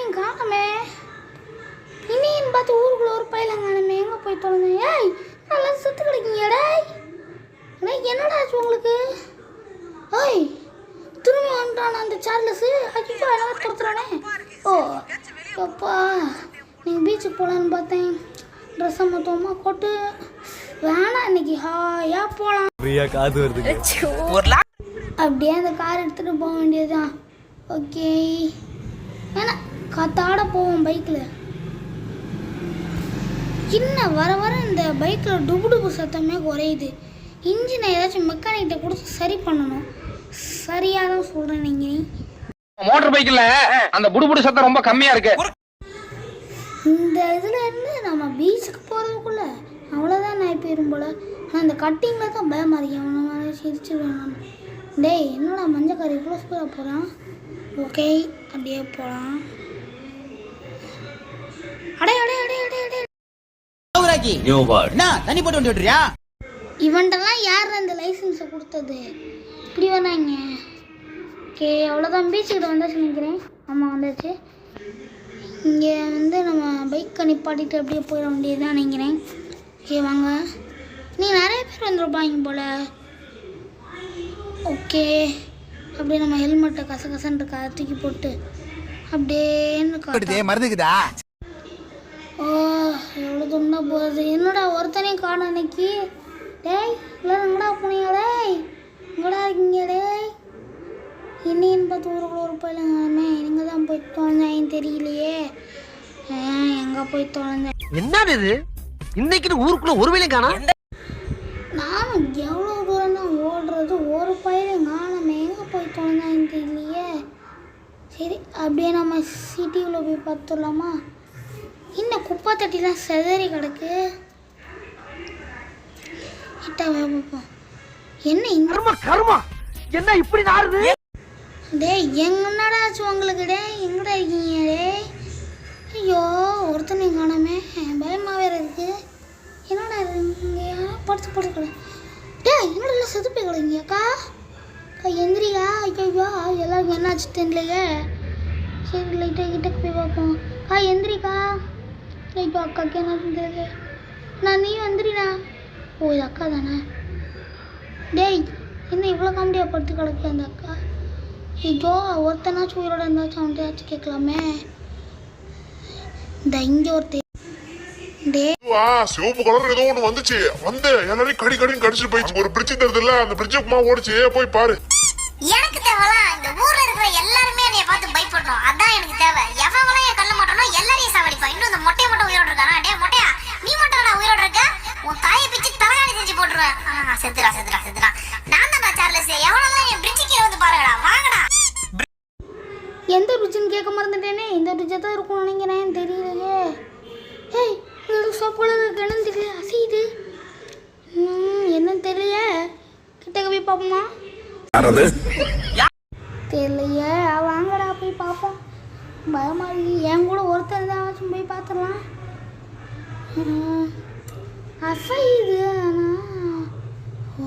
பையன் காணமே. இன்னின்னு பார்த்து ஊருக்குள்ள ஒரு பையன் காணமே. எங்கே போய் தொலைஞ்சேன்? ஏய் நல்லா செத்து கிடைக்கீங்கடா. என்னடா ஆச்சு உங்களுக்கு? ஓய் திரும்பி வந்துட்டான் அந்த சார்லஸு. அஜிச்சோ என்ன துரத்துறானே. ஓ அப்பா நீங்கள் பீச்சுக்கு போகலான்னு பார்த்தேன். ட்ரெஸ்ஸை மொத்தமாக போட்டு வேணாம் இன்னைக்கு ஹாயாக போகலாம். காது வருது. அப்படியே அந்த கார் எடுத்துகிட்டு போக வேண்டியதுதான். ஓகே ஏன்னா காத்தாட போவோம் பைக்கில். இன்னும் வர வர இந்த பைக்கில் டுபு டுபு சத்தமே குறையுது. இன்ஜினை ஏதாச்சும் மெக்கானிக்கிட்ட கொடுத்து சரி பண்ணணும். சரியாக தான் சொல்கிறேன். நீங்கள் மோட்டர் பைக்கில் அந்த புடுபுடு சத்தம் ரொம்ப கம்மியாக இருக்கு. இந்த இதில் இருந்து நம்ம பீச்சுக்கு போகிறதுக்குள்ள அவ்வளோதான் நான் போயிடும் போல். ஆனால் இந்த கட்டிங்கில் தான் பயமாக இருக்கேன். அவனை சிரிச்சு வேணும். டேய் என்னடா மஞ்சக்காரி இவ்வளோ ஸ்பீடாக போகிறான். ஓகே அப்படியே போகலாம். அடே அடே அடே அடே அடே தண்ணி போட்டு வந்து விட்டுறியா? இவன்ட்டெல்லாம் யார் அந்த லைசன்ஸை கொடுத்தது? இப்படி வேணாங்க. ஓகே அவ்வளோதான். பீச்சுக்கிட்ட வந்தாச்சு நினைக்கிறேன். ஆமாம் வந்தாச்சு. இங்கே வந்து நம்ம பைக்கை நிப்பாட்டிட்டு அப்படியே போயிட வேண்டியதுதான் நினைக்கிறேன். ஓகே வாங்க. நீங்கள் நிறைய பேர் வந்துருப்பாங்க போல். ஓகே அப்படியே நம்ம ஹெல்மெட்டை கசகசன்னு இருக்கா தூக்கி போட்டு அப்படியே மருந்துக்குதா? ஓ எவ்வளோ துண்ணா போகுது. என்னடா ஒருத்தனையும் காணும் அன்னைக்கு. டேய் எல்லோரும் எங்கடா போனீங்க? டேய் எங்கடா இருக்கீங்க? டேய் இன்னின்னு பார்த்து ஊருக்குள்ள ஒரு பையன் எங்கே தான் போய் தொலைஞ்சாயின்னு தெரியலையே. எங்கே போய் தொலைஞ்சேன்? என்னது இது இன்னைக்கு ஊருக்குள்ள ஒரு வேலையும் காணோம். நானும் எவ்வளோ தூரம் தான் ஓடுறது, ஒரு பையன் காணாம எங்கே போய் தொலைஞ்சாயின்னு தெரியலையே. சரி அப்படியே நம்ம சிட்டிக்குள்ளே போய் பார்த்துடலாமா? இன்னும் குப்பை தட்டிலாம் செதறி கிடக்கு. கிட்டவே பார்ப்போம். என்ன இந்த கருமா என்ன இப்படி நாருது? டேய் என்னடா ஆச்சு உங்களுக்கு? டேய் எங்கடா இருக்கீங்க? டேய் ஐயோ ஒருத்தனையும் காணாமே. பயமாக வேறு இருக்குது. என்னடா இருக்கீங்க? படுத்து படுக்கல. டேய் என்னடா செதுப்பி கிடங்க அக்கா. அக்கா எந்திரியா? ஐயோ எல்லாருக்கும் என்னாச்சு தெரியலையே. சரி லைட்டாக கிட்டக்கு போய் பார்ப்போம். அக்கா எந்திரிக்கா. ஐயோ அக்காவுக்கு என்னாச்சு தெரியல. நான் நீ வந்துடுறா. ஓ இது அக்கா தானே. டேய் என்ன இவ்வளோ காமெடியாக படுத்து கிடக்கு அந்த அக்கா. ஐயோ ஒருத்தனாச்சும் உயிரோட இருந்தாச்சும் அவன்கிட்டயாச்சும் கேட்கலாமே. இந்த இங்கே ஒருத்தர் சிவப்பு கலர் ஏதோ ஒண்ணு வந்துச்சு. வந்து எல்லாரையும் கடி கடின்னு கடிச்சிட்டு போயிடுச்சு. ஒரு பிரிட்ஜ் தருது இல்ல, அந்த பிரிட்ஜுக்குமா ஓடிச்சு. போய் பாரு. எனக்கு தேவைலாம் இந்த ஊர்ல இருக்கிற எல்லாருமே என்னைய பார்த்து பயப்படணும். அதான் எனக்கு தேவை. எவங்களும் என் கல்ல மாட்டோனோ எல்லாரையும் சாவடிப்பா. இன்னும் இந்த மொட்டையை மட்டும் உயிரோடு இருக்கானா? டே மொட்டையா நீ மட்டும் நான் உயிரோடு இருக்க? உன் தாயை பிச்சு தலையாடி செஞ்சு போட்டுருவேன். செத்துடா செத்துடா செத்துடா. நான் தான் சார்லஸ். எவனெல்லாம் என் பிரிட்ஜுக்கு வந்து பாருங்கடா. வாங்கடா. எந்த பிரிட்ஜுன்னு கேட்க மறந்துட்டேனே. இந்த பிரிட்ஜை தான் இருக்கும் நினைக்கிறேன். தெரியலையே. ஏய் இந்த சோப்போல என்னன்னு தெரியல. அசையுது என்னன்னு தெரியலையே. கிட்டக்க போய் பார்ப்போமா? தெரியலையே. வாங்கடா போய் பார்ப்போம். பயமா இருக்கு. என் கூட ஒருத்தர் தான் போய் பார்த்துடலாம். அசையுது ஆனால் ஓ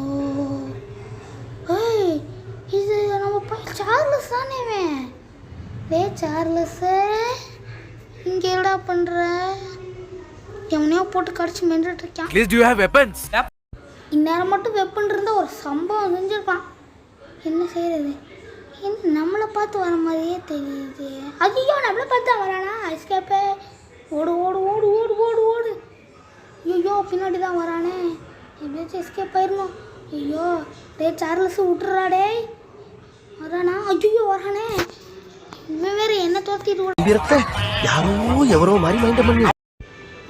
இது நம்ம போய் சார்லஸ் தானே. டே சார்லஸு இங்கே என்னடா பண்ணுற? எவனையோ போட்டு கடிச்சு மென்றுட்டு இருக்கான். இந்நேரம் மட்டும் வெப்பன் இருந்தால் ஒரு சம்பவம் செஞ்சுருப்பான். என்ன செய்கிறது? என்ன நம்மளை பார்த்து வர மாதிரியே தெரியுது. ஐயோ நம்மளை பார்த்து தான் வரானா? எஸ்கேப்பே ஓடு ஓடு ஓடு ஓடு ஓடு ஓடு. ஐயோ பின்னாடி தான் வரானே. எப்படியாச்சும் எஸ்கேப் ஆயிடணும். ஐயோ டே சார்லஸ் விட்டுறா. டே வரானா? ஐயோ வரானே. இவன் வேறு என்ன தோத்திட்டு யாரோ எவரோ மாதிரி மைண்ட் பண்ணி.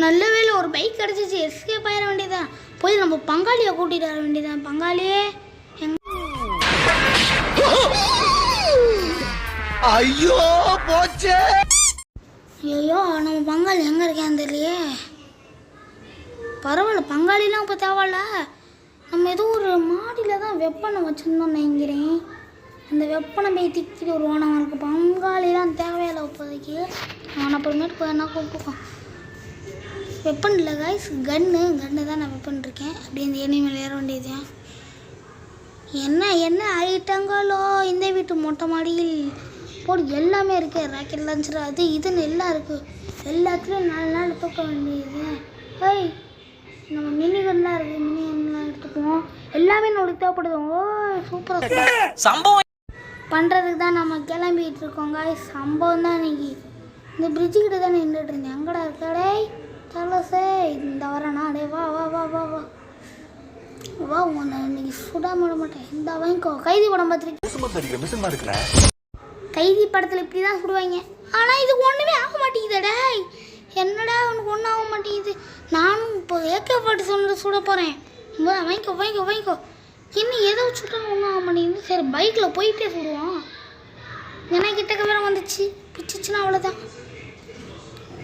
நல்ல வேலை ஒரு பைக் கிடச்சிச்சு. எஸ்கேப் ஆயிட வேண்டியதான். போய் நம்ம பங்காளியை கூட்டிகிட்டு வர வேண்டியதான். பங்காளியே ஐயோ போச்சே. ஐயோ நம்ம பங்காளி எங்கே இருக்கேன்னு தெரியலையே. பரவாயில்ல பங்காளிலாம் இப்போ தேவையில்ல. நம்ம ஏதோ ஒரு மாடியில் தான் வெப்பனை வச்சுருந்தோம் நினைக்கிறேன். அந்த வெப்பனை போய் திக்கிட்டு வருவான். அவனுக்கு பங்காளிலாம் தேவையில்லை இப்போதைக்கு. அவன் அப்புறமேட்டு போய் என்ன கூப்பிட்டுக்கோம். வெப்பன் இல்லை காய்ஸ், கன்னு தான் நான் வெப்பன் இருக்கேன். அப்படி இந்த எண்ணெய் மேலே ஏற வேண்டியது. என்ன என்ன ஆயிட்டாங்களோ இந்த வீட்டு மொட்டை மாடியில் போடு எல்லாமே இருக்கு. ராக்கெட் லான்ச்சர் அது இதுன்னு எல்லாம் இருக்குது. எல்லாத்துலேயும் 4 நாள் தூக்க வேண்டியது. ஹேய் நம்ம மினி கன்லாம் இருக்குது. மினி கன்லாம் எடுத்துக்குவோம். எல்லாமே நம்மளுக்கு தேவைப்படுது. ஓ சூப்பராக சம்பவம் பண்ணுறதுக்கு தான் நம்ம கிளம்பிகிட்டு இருக்கோங்க. சம்பவம் தான் இன்னைக்கு இந்த பிரிட்ஜு கிட்ட தான் நின்றுட்டு இருந்தேன். எங்கடா இருக்கடே சார்லஸே இந்த வரேண்ணா. டே வா வா வா வா வா வா உன்னை இன்னைக்கு சுடாம விட மாட்டேன். இந்த வாங்கிக்கோ. கைதி படம் பார்த்துருக்கேன். கைதி படத்தில் இப்படி தான் சுடுவாங்க. ஆனால் இது ஒன்றுமே ஆக மாட்டேங்குதுடா. என்னடா உனக்கு ஒன்றும் ஆக மாட்டேங்குது. நானும் இப்போ AK-47 சுட போகிறேன். வாங்கிக்கோ வாங்கிக்கோ வாங்கிக்கோ. இன்னும் எதை சுட்டாலும் ஒன்றும் ஆக மாட்டேங்குது. சரி பைக்கில் போயிட்டே சுடுவோம். ஏன்னா கிட்டக்க வேற வந்துச்சு. பிச்சுச்சுன்னா அவ்வளோதான்.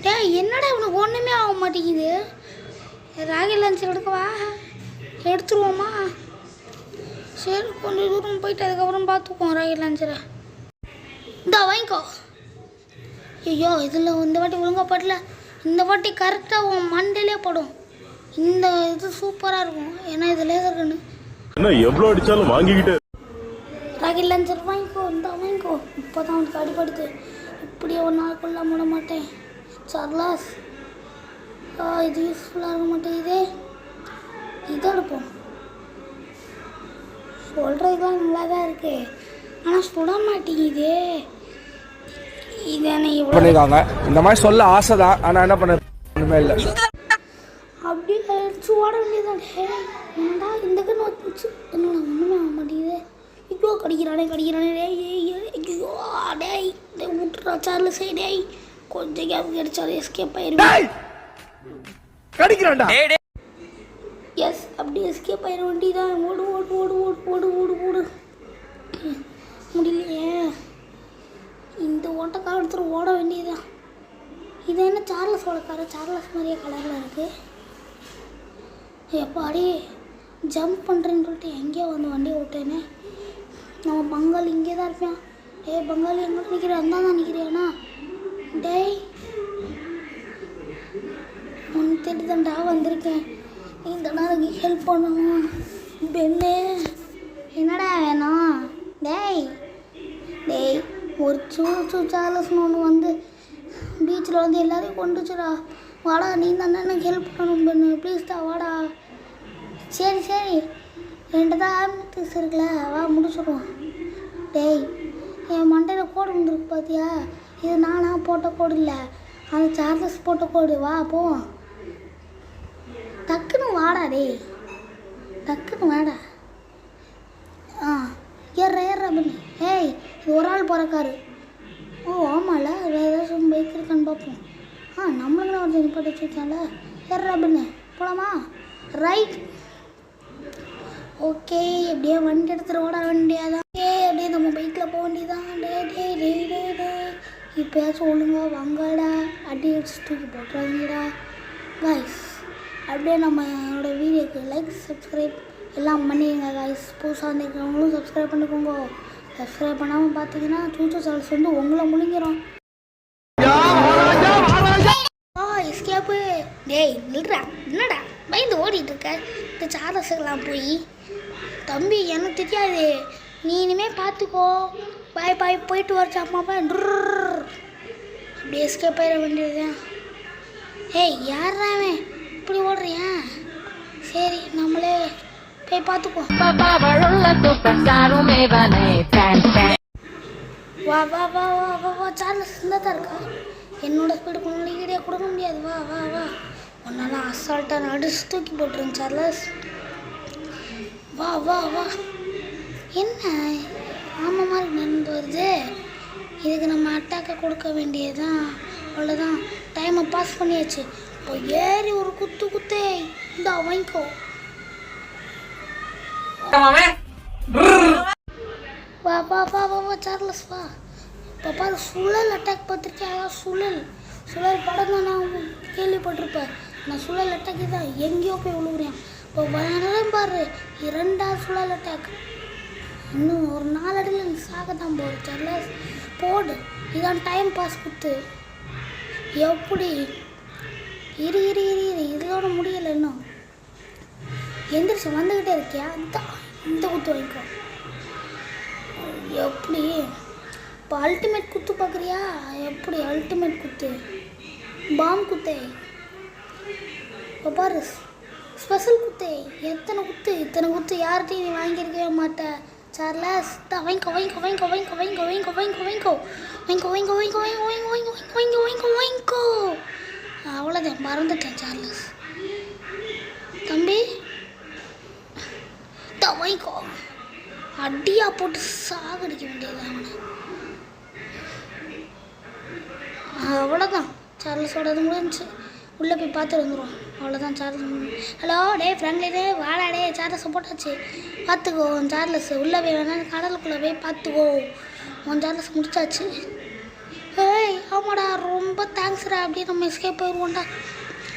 டே என்னடா உனக்கு ஒன்றுமே ஆக மாட்டேங்குது. ராக்கெட் லான்ச்சர் எடுக்கவா? எடுத்துருவோமா? சரி கொஞ்சம் தூரம் போயிட்டு அதுக்கப்புறம் பார்த்துக்குவோம் ராக்கெட் லான்ச்சரை. இந்தா வாங்கிக்கோ. ஐயோ இதில் இந்த வாட்டி ஒழுங்காக படல. இந்த வாட்டி கரெக்டாக உன் மண்டையிலே படும். இந்த இது சூப்பராக இருக்கும். ஏன்னா இது லேசர் கண்ணு. என்ன எவ்வளோ அடிச்சாலும் வாங்கிக்கிட்டு ராக்கெட் லான்ச்சர் வாங்கிக்கோ. இந்த வாங்கிக்கோ. இப்போ தான் அவனுக்கு அடிப்படுது. இப்படியே ஒரு நாள் கொள்ள விட மாட்டேன் சார்லஸ். இது யூஸ்ஃபுல்லாக இருக்க மாட்டேங்குதே. இதை எடுப்போம். சொல்கிறதுக்கெலாம் நல்லா தான் இருக்கு. ஆனால் சுட மாட்டேங்குதே. இதை பண்ணிருக்காங்க. இந்த மாதிரி சொல்ல ஆசை தான். ஆனால் என்ன பண்ண ஒன்றுமே இல்லை. அப்படியே அடிச்சு ஓட வேண்டியதான். என்னடா இந்த கண்ணு வந்துச்சு. என்னடா ஒன்றுமே ஆக மாட்டேங்குது. ஐயோ கடிக்கிறானே கடிக்கிறானே. ஐயோ டேய் விட்டுறா சார்லஸ். டேய் கொஞ்சம் கேப் கிடைச்சாலும் எஸ்கேப் ஆயிடுவேன். கடிக்கிறான்டா. எஸ் அப்படி எஸ்கேப் ஆயிட வேண்டியதான். ஓடு ஓடு ஓடு ஓடு ஓடு ஓடு ஓடு. முடியலையே. இந்த ஓட்டக்கார எடுத்துகிட்டு ஓட வேண்டியதுதான். இது என்ன சார்லஸோட காரு? சார்லஸ் மாதிரியே கலரில் இருக்குது. எப்பாடி ஜம்ப் பண்ணுறேன்னு சொல்லிட்டு எங்கேயோ வந்து வண்டியை விட்டேனே. நம்ம பங்காளி இங்கே தான் இருப்பேன். டேய் பங்காளி எங்கே நிற்கிறேன்? அந்த தான் நிற்கிறியாண்ணா? டேய் ஒன்று தேடிதான்டா வந்திருக்கேன். இந்த நாளைக்கு ஹெல்ப் பண்ணணும். பெண்ணு என்னடா வேணும்? டேய் டேய் ஒரு சார்லஸ்னு ஒன்று வந்து பீச்சில் வந்து எல்லாரையும் கொண்டுச்சுடா. வாடா நீ தானே எனக்கு ஹெல்ப் பண்ணணும் பெண்ணு. ப்ளீஸ்டா வாடா. சரி சரி 2 தான் ஆம்பிள்ஸ் இருக்குல்ல. வா முடிச்சுடுவோம். டேய் என் மண்டையில் கோடு வந்துருக்கு பார்த்தியா? இது நானாக போட்ட கோடு இல்லை. அந்த சார்லஸ் போட்ட கோடு. வா போ டக்குன்னு வாடா. டேய் டக்குன்னு வாடா. ஏறா பண்ணு. ஏய் இது ஒரு ஆள் போகிற காரு. ஓ ஆமாம்ல வேறு ஏதாச்சும் பைக் இருக்கான்னு பார்ப்போம். நம்மளுக்குலாம் ஒரு நிப்பாட்டி வச்சுருக்கான்ல. ஏறா பண்ணு போகலாமா? Right okay. எப்படியே வண்டி எடுத்துகிட்டு ஓட வேண்டியதான். அப்படியே நம்ம பைக்கில் போக வேண்டியதான். டே டே டே டே டே இப்போயாச்சும் ஒழுங்கா வாங்கடா. அடி அடிச்சு தூக்கி போட்டுறாங்கடா காய்ஸ். அப்படியே நம்ம என்னோட வீடியோக்கு லைக் சப்ஸ்கிரைப் எல்லாம் பண்ணிடுங்க காய்ஸ். புதுசாக வந்துருக்கவங்களும் சப்ஸ்கிரைப் பண்ணிக்கோங்க. சப்ஸ்கிரைப் பண்ணாமல் பார்த்தீங்கன்னா ஃபியூச்சர் சார்ஸ் வந்து உங்களை முழுங்கிறோம். எஸ்கேப்பு. டேய் நில்றா. என்னடா பயந்து ஓடிட்டு இருக்க? இந்த சார்லஸுக்கெல்லாம் போய் தம்பி எனக்கு தெரியாது. நீ இனிமேல் பார்த்துக்கோ. பாய் பாய் போயிட்டு வரச்சு அம்மா பாய். அப்படி எஸ்கேப் ஆயிட வேண்டியதுதான். ஏய் யாராவன் இப்படி ஓடுறியா? சரி நம்மளே போய் பார்த்துக்குவோம். வா வா வா வா வா வா சார்லஸ் இந்த தான் இருக்கா? என்னோட ஸ்பீடுக்கு முன்னாடி ஈடியா கொடுக்க முடியாது. வா வா வா ஒன்னாலாம் அசால்ட்டாக அடிச்சு தூக்கி போட்டுருங்க சார்லஸ். வா வா வா. என்ன ஆமாம் மாதிரி நடந்து வருது. இதுக்கு நம்ம அட்டாக்கை கொடுக்க வேண்டியதுதான். அவ்வளோதான் டைமை பாஸ் பண்ணியாச்சு. இப்போ ஏறி ஒரு குத்து குத்தே. இந்த வாங்கிக்கோ. வா வா வா வா வா சார்லஸ் வா. இப்போ பாரு சுழல் அட்டாக் பார்த்துருக்கேன். சுழல் சுழல் படம் தான் நான் கேள்விப்பட்டிருப்பேன். நான் சுழல் அட்டாக்கு தான் எங்கேயோ போய் விழுவுறேன். இப்போ வரேன் பாரு 2வது சுழல் அட்டாக். இன்னும் ஒரு 4 அடியில் நீ சாக தான் போகுது சார்லஸ். போடு இதான் டைம் பாஸ் குத்து. எப்படி இரு இரு இரு இரு இதோட முடியலை இன்னும். எந்திரிச்சு வந்துக்கிட்டே இருக்கியா? இந்த குத்து வாங்கிக்கோ. எப்படி இப்போ அல்டிமேட் குத்து பார்க்குறியா? எப்படி அல்டிமேட் குத்து? பாம் குத்தே. இப்போ பாரு ஸ்பெஷல் குத்தே. எத்தனை குத்து, இத்தனை குத்து யார்கிட்டையும் நீ வாங்கியிருக்கவே மாட்டேன் சார்லஸ். வைங்கோ வைங்கோ வைங்கோ வைங்கோ வைங்கோ வைங்கோ வைங்கோ வைங்கோ வைங்கோ வைங்கோ வைங்கோ வைங்கோ வைங்கோ வைங்கோ வைங்கோ வைங்கோ வைங்கோ. அவ்வளோதான், மறந்துட்டேன் சார்லஸ். தம்பி வைங்கோ. அடியா போட்டு சாகடிக்க வேண்டியது அவனை. அவ்வளோதான், சார்லஸோட முடிஞ்சு. உள்ளே போய் பார்த்துட்டு வந்துடும். அவ்வளோதான் சார்லஸ். ஹலோ டே ஃப்ரெண்ட்லிடே வாடா டே, சார்லஸை போட்டாச்சு பார்த்துக்கோ. உன் சார்லஸ் உள்ளே போய் வேணா கடலுக்குள்ளே போய் பார்த்துக்கோ. உன் சார்லஸ் முடிச்சாச்சு. ஏய் ஆமாடா, ரொம்ப தேங்க்ஸ்டா. அப்படியே நம்ம எஸ்கேப் போயிடுவோம்டா.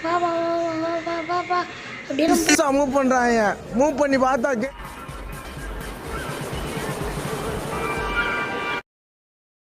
வா வா வா வா வா வா வா அப்படியே மூவ் பண்றாங்க. மூவ் பண்ணி பார்த்தா